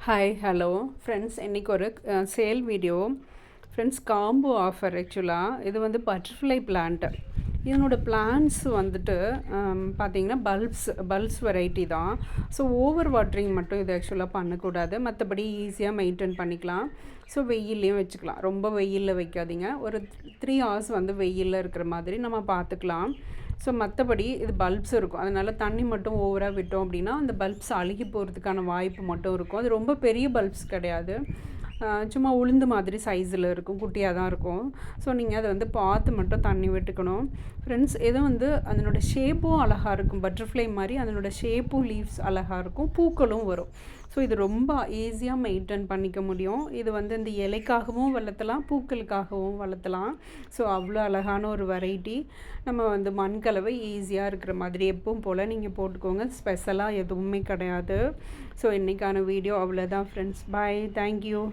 Hi hello friends, இன்றைக்கி ஒரு sale video. Friends, combo offer. ஆக்சுவலாக இது வந்து பட்டர்ஃப்ளை பிளான்ட்டு. இதனோட பிளான்ஸ் வந்துட்டு பார்த்திங்கன்னா பல்ப்ஸ் வெரைட்டி தான். ஸோ ஓவர் வாட்டரிங் மட்டும் இது ஆக்சுவலாக பண்ணக்கூடாது. மற்றபடி ஈஸியாக மெயின்டைன் பண்ணிக்கலாம். ஸோ வெயில்லையும் வச்சுக்கலாம். ரொம்ப வெயிலில் வைக்காதீங்க. ஒரு 3 hours வந்து வெயிலில் இருக்கிற மாதிரி நம்ம பார்த்துக்கலாம். ஸோ மற்றபடி இது பல்ப்ஸ் இருக்கும். அதனால் தண்ணி மட்டும் ஓவராக விட்டோம் அப்படின்னா அந்த பல்ப்ஸ் அழுகி போகிறதுக்கான வாய்ப்பு மட்டும் இருக்கும். அது ரொம்ப பெரிய பல்ப்ஸ் கிடையாது. சும்மா உளுந்து மாதிரி சைஸில் இருக்கும், குட்டியாக தான் இருக்கும். ஸோ நீங்கள் அதை வந்து பார்த்து மட்டும் தண்ணி விட்டுக்கணும். ஃப்ரெண்ட்ஸ், இது வந்து அதனோட ஷேப்பும் அழகாக இருக்கும். பட்டர்ஃப்ளை மாதிரி அதனோட ஷேப்பும் லீவ்ஸ் அழகாக இருக்கும், பூக்களும் வரும். ஸோ இது ரொம்ப ஈஸியாக மெயின்டைன் பண்ணிக்க முடியும். இது வந்து இந்த இலைக்காகவும் வளர்த்தலாம், பூக்களுக்காகவும் வளர்த்தலாம். ஸோ அவ்வளோ அழகான ஒரு வெரைட்டி. நம்ம வந்து மண்கலவை ஈஸியாக இருக்கிற மாதிரி எப்பவும் போல் நீங்கள் போட்டுக்கோங்க. ஸ்பெஷலாக எதுவுமே கிடையாது. ஸோ இன்றைக்கான வீடியோ அவ்வளோதான் ஃப்ரெண்ட்ஸ். பாய், தேங்க்யூ.